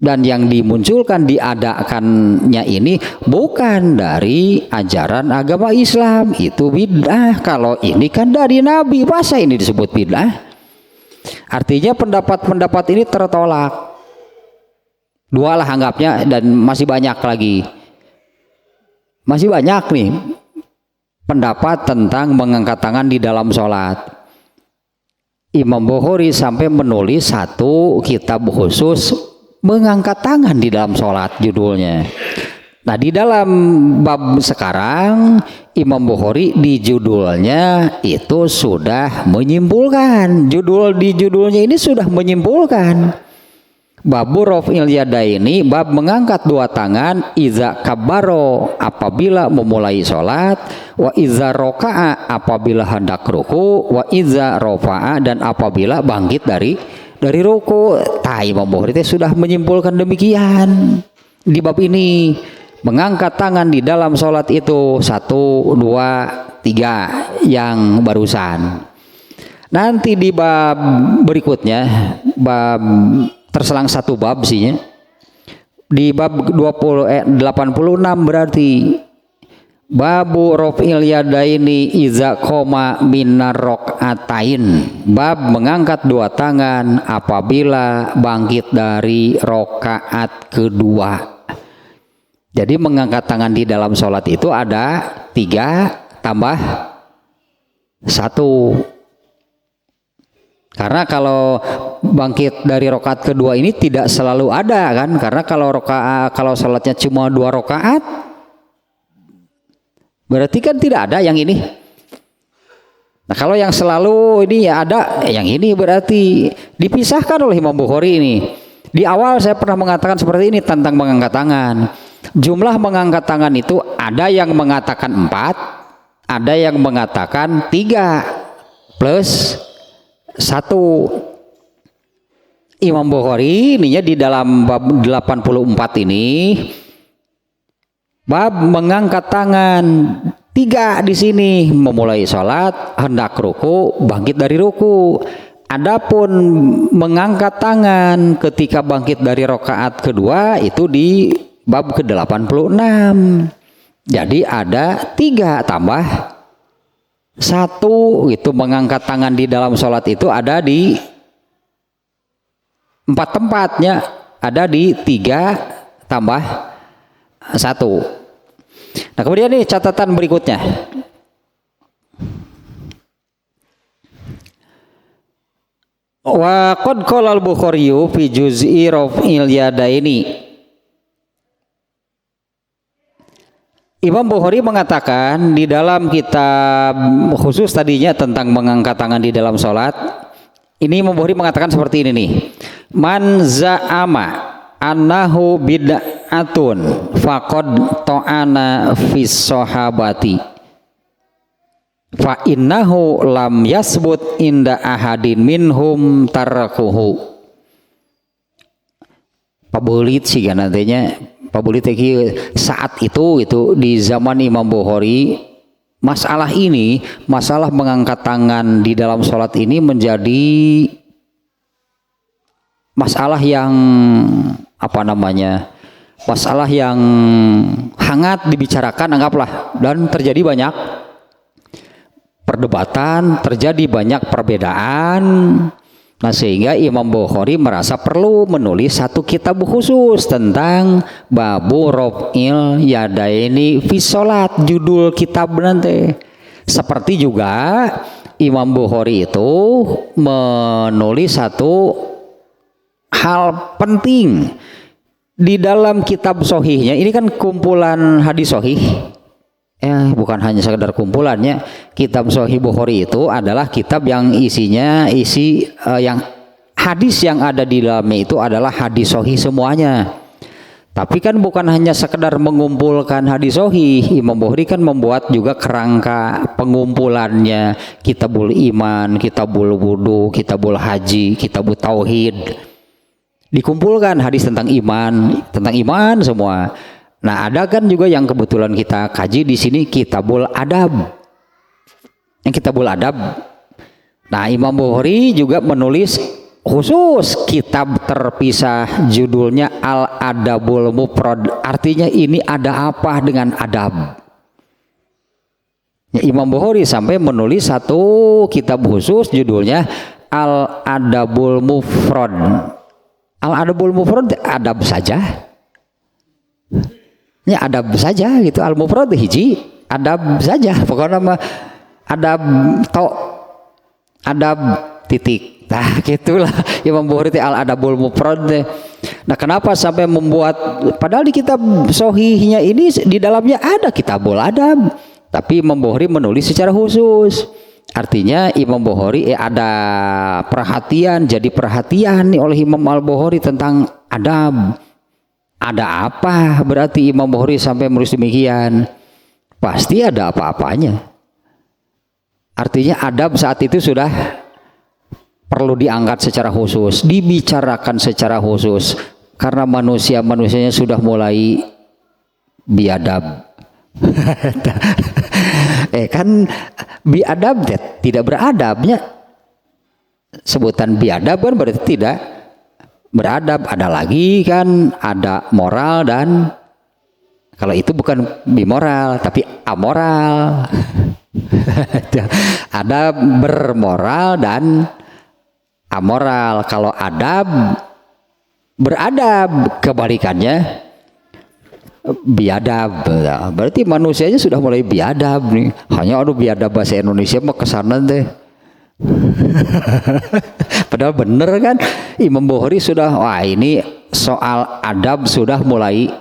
Dan yang dimunculkan, diadakannya ini bukan dari ajaran agama Islam, itu bid'ah. Kalau ini kan dari Nabi, masa ini disebut bid'ah? Artinya pendapat-pendapat ini tertolak. Dua lah anggapnya, dan masih banyak lagi. Masih banyak nih pendapat tentang mengangkat tangan di dalam sholat. Imam Bukhari sampai menulis satu kitab khusus mengangkat tangan di dalam sholat, judulnya. Nah, di dalam bab sekarang Imam Bukhari di judulnya itu sudah menyimpulkan. Di judulnya ini sudah menyimpulkan. Babu raf'il yadaini, bab mengangkat dua tangan, iza kabbaro apabila memulai sholat, wa iza roka'a apabila hendak ruku, wa iza rofa'a dan apabila bangkit dari ruku. Imam Bukhari sudah menyimpulkan demikian di bab ini. Mengangkat tangan di dalam sholat itu 1, 2, 3 yang barusan. Nanti di bab berikutnya, bab terselang satu bab sih, di bab 86 berarti babu raf'il yadaini iza qoma minar rok'atain, bab mengangkat dua tangan apabila bangkit dari rokaat kedua. Jadi mengangkat tangan di dalam sholat itu ada 3 tambah 1. Karena kalau bangkit dari rokaat kedua ini tidak selalu ada kan, karena kalau sholatnya cuma 2 rokaat berarti kan tidak ada yang ini. Nah, kalau yang selalu ini ya ada, yang ini berarti dipisahkan oleh Imam Bukhari ini. Di awal saya pernah mengatakan seperti ini tentang mengangkat tangan. Jumlah mengangkat tangan itu ada yang mengatakan 4, ada yang mengatakan 3 plus 1. Imam Bukhari ininya di dalam bab 84 ini bab mengangkat tangan 3 di sini, memulai sholat, hendak ruku, bangkit dari ruku. Adapun mengangkat tangan ketika bangkit dari rokaat kedua itu di bab ke-86. Jadi ada 3 tambah 1, itu mengangkat tangan di dalam sholat itu ada di 4 tempatnya, ada di 3 tambah 1. Nah, kemudian nih catatan berikutnya. Wa qad qala al-Bukhari fi juz'i raf'il yadaini. Imam Bukhari mengatakan di dalam kitab khusus tadinya tentang mengangkat tangan di dalam sholat, Ini Imam Bukhari mengatakan seperti ini nih. Man za'ama annahu bid'atun faqad ta'ana fis sahabati fa innahu lam yasbut inda ahadin minhum tarakuhu. Pabulit sih kan nantinya pabulit saat itu di zaman Imam Bukhari masalah ini, masalah mengangkat tangan di dalam sholat ini menjadi masalah yang masalah yang hangat dibicarakan anggaplah, dan terjadi banyak perdebatan, terjadi banyak perbedaan. Nah sehingga Imam Bukhari merasa perlu menulis satu kitab khusus tentang babu rof'il yadaini fi sholat, judul kitab nanti. Seperti juga Imam Bukhari itu menulis satu hal penting di dalam kitab sohihnya. Ini kan kumpulan hadis sohih. Bukan hanya sekedar kumpulannya. Kitab Sahih Bukhari itu adalah kitab yang isinya yang hadis yang ada di dalamnya itu adalah hadis sahih semuanya. Tapi kan bukan hanya sekedar mengumpulkan hadis sahih. Imam Bukhari kan membuat juga kerangka pengumpulannya, kitabul iman, kitabul wudu, kitabul haji, kitabul tauhid. Dikumpulkan hadis tentang iman semua. Nah, ada kan juga yang kebetulan kita kaji di sini kitabul adab. Yang kitabul adab. Nah, Imam Bukhari juga menulis khusus kitab terpisah judulnya Al-Adabul Mufrad. Artinya ini ada apa dengan adab? Ya, Imam Bukhari sampai menulis satu kitab khusus judulnya Al-Adabul Mufrad. Al-Adabul Mufrad adab saja. Ya adab saja gitu, al-mufrad hiji adab saja, pokoknya mah adab titik. Nah gitulah Imam Bukhari al-adabul mufrad. Nah kenapa sampai membuat, padahal di kitab sohihnya ini di dalamnya ada kitabul adab, tapi Imam Bukhari menulis secara khusus. Artinya Imam Bukhari ada perhatian, jadi perhatian nih oleh Imam Al-Bukhari tentang adab. Ada apa berarti Imam Bukhari sampai menulis demikian? Pasti ada apa-apanya. Artinya adab saat itu sudah perlu diangkat secara khusus, dibicarakan secara khusus, karena manusianya sudah mulai biadab. Kan biadab tidak beradabnya. Sebutan biadab kan berarti tidak beradab. Ada lagi kan, ada moral, dan kalau itu bukan bimoral tapi amoral. Ada bermoral dan amoral. Kalau adab beradab, kebalikannya biadab. Berarti manusianya sudah mulai biadab nih. Hanya biadab bahasa Indonesia mah kesana deh. Padahal bener kan, Imam Bukhari sudah, wah ini soal adab sudah mulai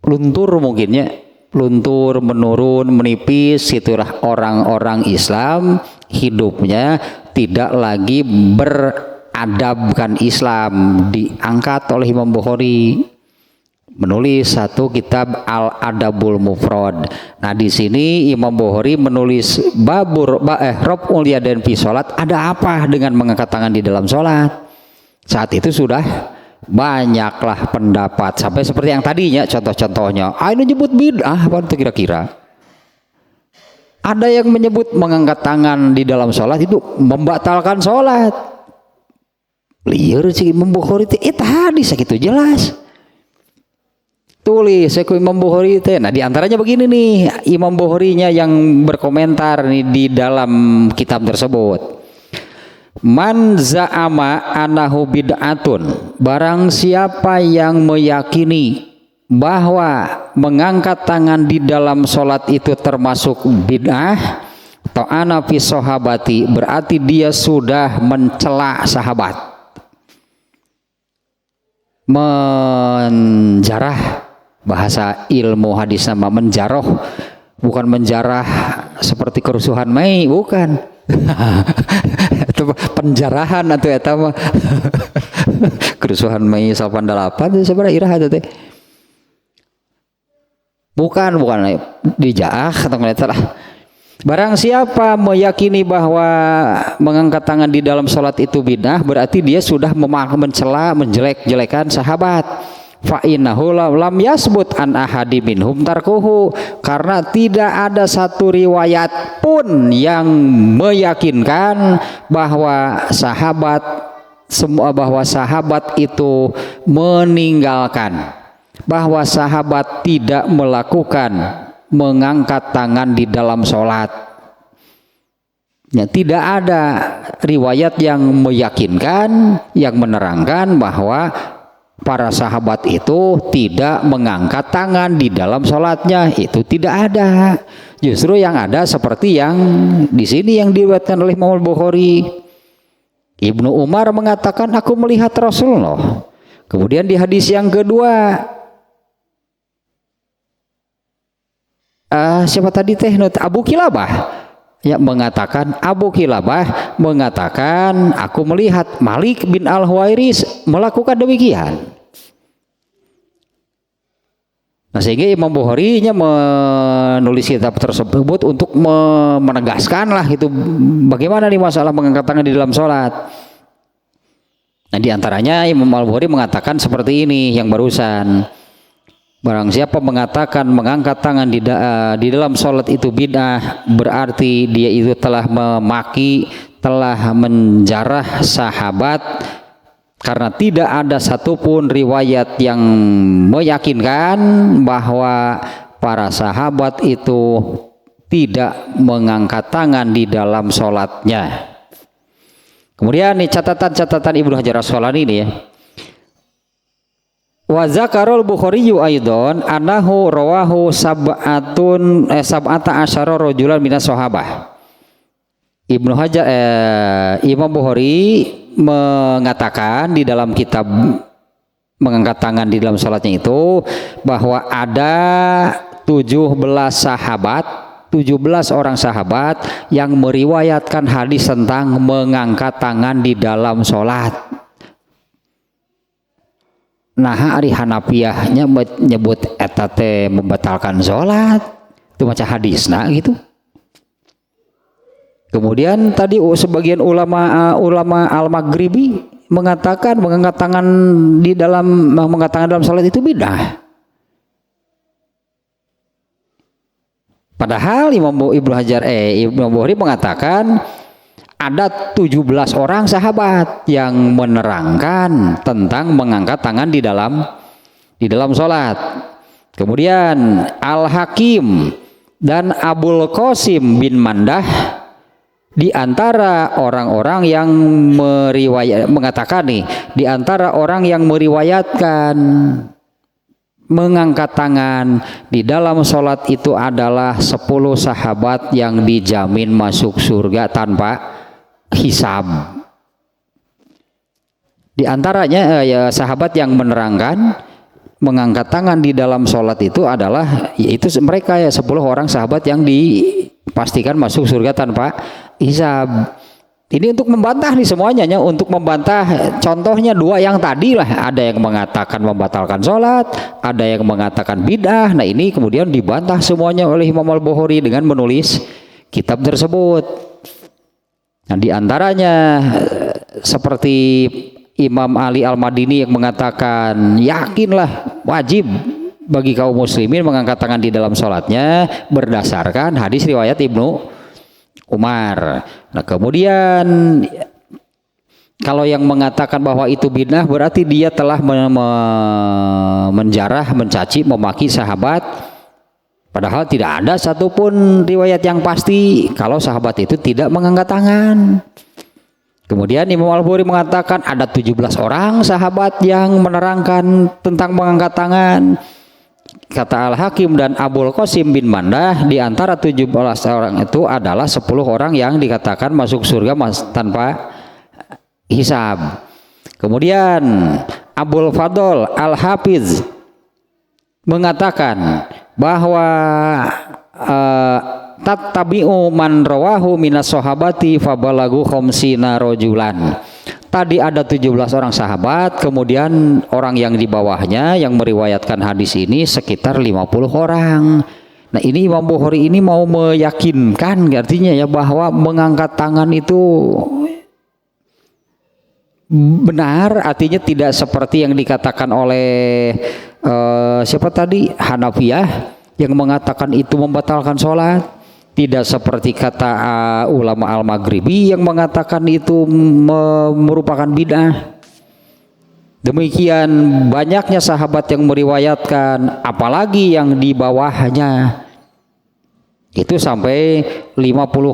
luntur, mungkinnya luntur, menurun, menipis. Itulah orang-orang Islam hidupnya tidak lagi beradabkan Islam. Diangkat oleh Imam Bukhari menulis satu kitab Al-Adabul Mufrad. Nah di sini Imam Bukhari menulis rof'ul yadain fi sholat. Ada apa dengan mengangkat tangan di dalam sholat? Saat itu sudah banyaklah pendapat, sampai seperti yang tadinya contoh-contohnya. Ini nyebut bid'ah apa itu kira-kira? Ada yang menyebut mengangkat tangan di dalam sholat itu membatalkan sholat. Liar sih Imam Bukhari itu tadi segitu jelas. Tulis Imam Bukhari itu. Nah diantaranya begini nih Imam Bukharinya yang berkomentar nih di dalam kitab tersebut. Man za'ama anahu bid'atun, barang siapa yang meyakini bahwa mengangkat tangan di dalam sholat itu termasuk bid'ah, ta'ana fi sahabati, berarti dia sudah mencela sahabat, menjarah. Bahasa ilmu hadis nama menjaroh, bukan menjarah seperti kerusuhan Mei, bukan. Itu penjarahan atau eta mah. Kerusuhan Mei 88 sebenarnya iraha teh. Bukan dijaah atau ngelihat lah. Barang siapa meyakini bahwa mengangkat tangan di dalam sholat itu bid'ah, berarti dia sudah mencela, menjelek-jelekan sahabat. Fa innahu lam yasbut an ahadi minhum tarkuhu, karena tidak ada satu riwayat pun yang meyakinkan bahwa sahabat itu meninggalkan, bahwa sahabat tidak melakukan mengangkat tangan di dalam sholat. Ya, tidak ada riwayat yang meyakinkan, yang menerangkan bahwa para sahabat itu tidak mengangkat tangan di dalam sholatnya. Itu tidak ada. Justru yang ada seperti yang di sini yang diriwayatkan oleh Imam Bukhari. Ibnu Umar mengatakan, aku melihat Rasulullah. Kemudian di hadis yang kedua, siapa tadi teh? Abu Kilabah ya mengatakan, aku melihat Malik bin Al-Huwairis melakukan demikian. Nah, sehingga Imam Bukhari nya menulis kitab tersebut untuk menegaskan lah itu bagaimana nih masalah mengangkat tangan di dalam sholat. Nah, diantaranya Imam Al-Bukhari mengatakan seperti ini yang barusan. Barang siapa mengatakan mengangkat tangan di dalam sholat itu bid'ah, berarti dia itu telah memaki, telah menjarah sahabat, karena tidak ada satupun riwayat yang meyakinkan bahwa para sahabat itu tidak mengangkat tangan di dalam sholatnya. Kemudian nih catatan Ibnu Hajar Asqalani ini ya. Wa zakarul Bukhari aidon annahu rawahu sab'ata asyara rajulan minas sahabah. Ibnu Hajar Imam Bukhari mengatakan di dalam kitab mengangkat tangan di dalam salatnya itu bahwa ada 17 orang sahabat yang meriwayatkan hadis tentang mengangkat tangan di dalam salat. Nah, ari Hanafiyahnya menyebut eta teh membatalkan sholat, itu macam hadisna gitu. Kemudian tadi sebagian ulama Al-Maghribi mengatakan mengangkat tangan dalam sholat itu bid'ah. Padahal Imam Bukhari mengatakan ada 17 orang sahabat yang menerangkan tentang mengangkat tangan di dalam sholat. Kemudian Al-Hakim dan Abul Qasim bin Mandah di antara orang-orang yang mengatakan nih, di antara orang yang meriwayatkan mengangkat tangan di dalam sholat itu adalah 10 sahabat yang dijamin masuk surga tanpa hisab. Di antaranya sahabat yang menerangkan mengangkat tangan di dalam sholat itu adalah yaitu mereka 10 orang sahabat yang dipastikan masuk surga tanpa hisab. Ini untuk membantah nih semuanya, untuk membantah contohnya 2 yang tadi lah, ada yang mengatakan membatalkan sholat, ada yang mengatakan bid'ah. Nah, ini kemudian dibantah semuanya oleh Imam Al-Bukhari dengan menulis kitab tersebut. Nah, di antaranya seperti Imam Ali Al-Madini yang mengatakan yakinlah wajib bagi kaum muslimin mengangkat tangan di dalam sholatnya berdasarkan hadis riwayat Ibnu Umar. Nah, kemudian kalau yang mengatakan bahwa itu bid'ah berarti dia telah menjarah, mencaci, memaki sahabat. Padahal tidak ada satupun riwayat yang pasti kalau sahabat itu tidak mengangkat tangan. Kemudian Imam Al-Bukhari mengatakan ada 17 orang sahabat yang menerangkan tentang mengangkat tangan. Kata Al-Hakim dan Abul Qasim bin Mandah, di antara 17 orang itu adalah 10 orang yang dikatakan masuk surga tanpa hisab. Kemudian Abul Fadl Al-Hafiz mengatakan bahwa tattabi'u man rawahu minas sahabati fabalagu khamsina rajulan. Tadi ada 17 orang sahabat, kemudian orang yang di bawahnya yang meriwayatkan hadis ini sekitar 50 orang. Nah ini Imam Bukhari ini mau meyakinkan artinya ya bahwa mengangkat tangan itu benar, artinya tidak seperti yang dikatakan oleh siapa tadi, Hanafiyah yang mengatakan itu membatalkan sholat. Tidak seperti kata ulama al-Maghribi yang mengatakan itu merupakan bid'ah. Demikian banyaknya sahabat yang meriwayatkan, apalagi yang di bawahnya itu sampai 50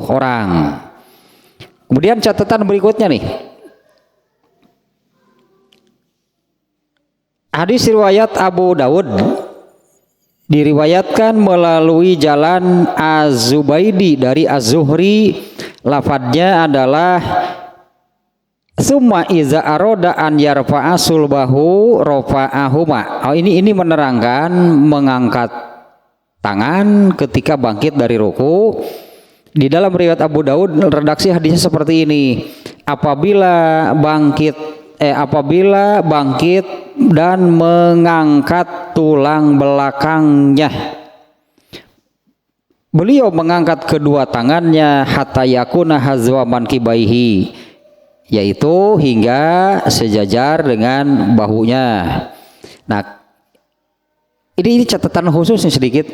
orang. Kemudian catatan berikutnya nih. Hadis riwayat Abu Dawud diriwayatkan melalui jalan Az-Zubaidi dari Az-Zuhri, lafadznya adalah summa iza aroda an yarfa'a sulbahu rafa'ahuma. Oh ini menerangkan mengangkat tangan ketika bangkit dari ruku. Di dalam riwayat Abu Daud redaksi hadisnya seperti ini. Apabila bangkit dan mengangkat tulang belakangnya, beliau mengangkat kedua tangannya hatta yakuna hazwa mankibaihi, yaitu hingga sejajar dengan bahunya. Nah ini catatan khususnya sedikit.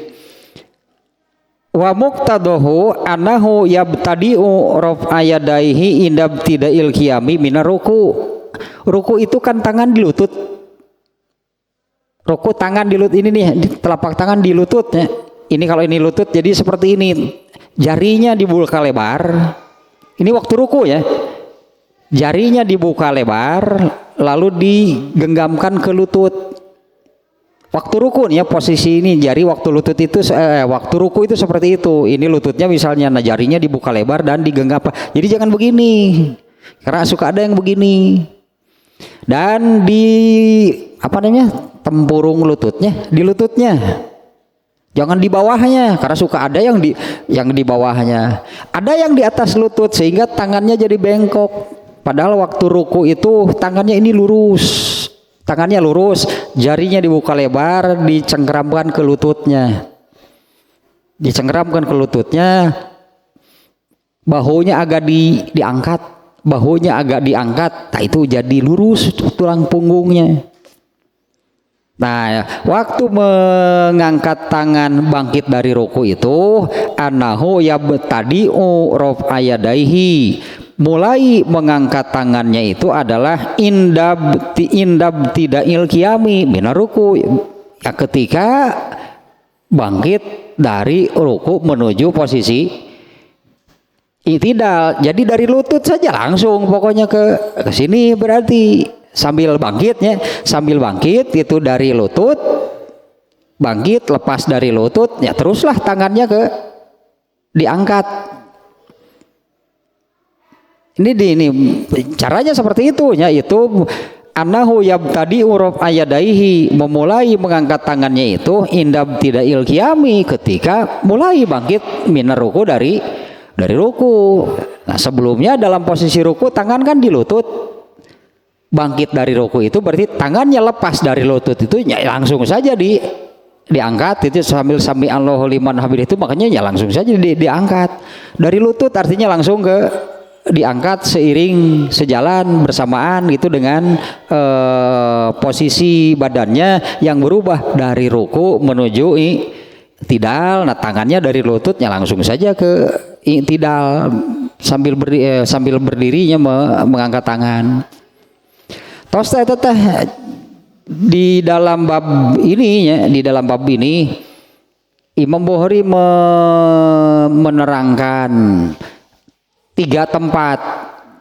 Wa muqtadahu annahu yabtadi'u raf'a yadaihi inda ibtida'il qiyami minar ruku. Ruku itu kan tangan di lutut. Ruku tangan di lutut ini nih, telapak tangan di lututnya. Ini kalau ini lutut jadi seperti ini. Jarinya dibuka lebar. Ini waktu ruku ya. Jarinya dibuka lebar lalu digenggamkan ke lutut. Waktu ruku nih ya, posisi ini jari waktu lutut itu waktu ruku itu seperti itu. Ini lututnya misalnya, nah jarinya dibuka lebar dan digenggam. Jadi jangan begini. Karena suka ada yang begini. Dan di tempurung lututnya, di lututnya. Jangan di bawahnya, karena suka ada yang di bawahnya. Ada yang di atas lutut sehingga tangannya jadi bengkok. Padahal waktu ruku itu tangannya ini lurus. Tangannya lurus, jarinya dibuka lebar, dicengkeramkan ke lututnya. Dicengkeramkan ke lututnya, bahunya agak diangkat, bahunya agak diangkat, nah itu jadi lurus tulang punggungnya. Nah, waktu mengangkat tangan bangkit dari ruku itu, annahu yabtadi'u raf'a yadaihi, mulai mengangkat tangannya itu adalah indab tidakil qiyami minar ruku, ya ketika bangkit dari ruku menuju posisi i'tidal. Jadi dari lutut saja langsung pokoknya ke sini, berarti sambil bangkit itu dari lutut bangkit, lepas dari lutut ya teruslah tangannya diangkat. Ini caranya seperti itu ya, itu annahu yabtadi'u raf'a yadaihi, memulai mengangkat tangannya itu indab tidakil qiyami, ketika mulai bangkit minar ruku dari ruku. Nah sebelumnya dalam posisi ruku tangan kan di lutut, bangkit dari ruku itu berarti tangannya lepas dari lutut itu ya langsung saja diangkat itu sambil Allahu liman hamid itu, makanya ya langsung saja diangkat dari lutut, artinya langsung diangkat seiring sejalan bersamaan gitu dengan posisi badannya yang berubah dari ruku menuju i'tidal. Nah tangannya dari lututnya langsung saja ke i'tidal sambil berdirinya mengangkat tangan. Tos teteh di dalam bab ini Imam Bukhari menerangkan 3 tempat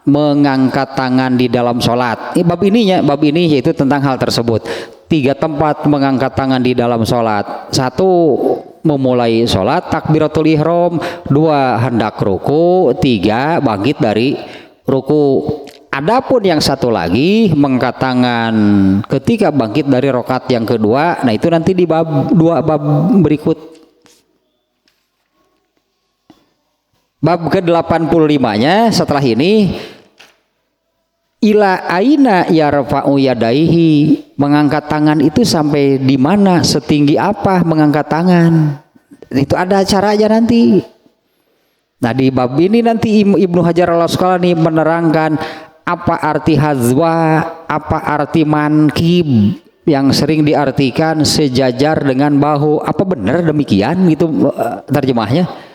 mengangkat tangan di dalam sholat. Bab ini yaitu tentang hal tersebut. 3 tempat mengangkat tangan di dalam sholat. 1 memulai sholat takbiratul ihram, 2 hendak ruku, 3 bangkit dari ruku. Adapun yang satu lagi mengangkat tangan ketika bangkit dari rakaat yang kedua, nah itu nanti di bab 2 bab berikut. Bab ke-85-nya setelah ini, ila aina yarfa'u yadaihi, mengangkat tangan itu sampai di mana, setinggi apa mengangkat tangan. Itu ada caranya nanti. Nah di bab ini nanti Ibnu Hajar al-Asqalani menerangkan apa arti hazwa, apa arti mankib yang sering diartikan sejajar dengan bahu. Apa benar demikian gitu terjemahnya?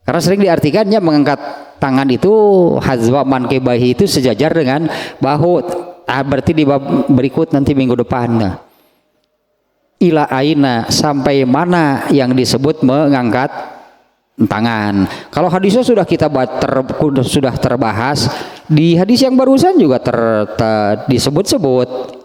Karena sering diartikannya mengangkat tangan itu hazwa mankibahi itu sejajar dengan bahu. Berarti di bab berikut nanti minggu depan. Nah, ila aina, sampai mana yang disebut mengangkat tangan. Kalau hadisnya sudah kita sudah terbahas di hadis yang barusan juga disebut-sebut.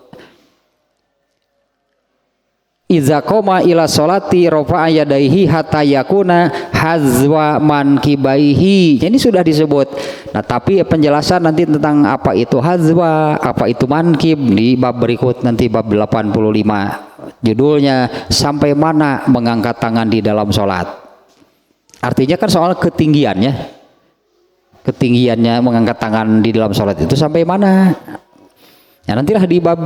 Iza qoma ila sholati rafa'a yadaihi hatta yakuna hazwa mankibaihi. Ini sudah disebut. Nah, tapi penjelasan nanti tentang apa itu hazwa, apa itu mankib di bab berikut nanti bab 85. Judulnya sampai mana mengangkat tangan di dalam sholat. Artinya kan soal ketinggiannya. Ketinggiannya mengangkat tangan di dalam sholat itu sampai mana. Ya nantilah di bab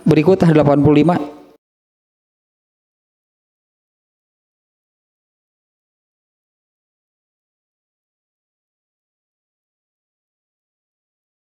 berikut 85.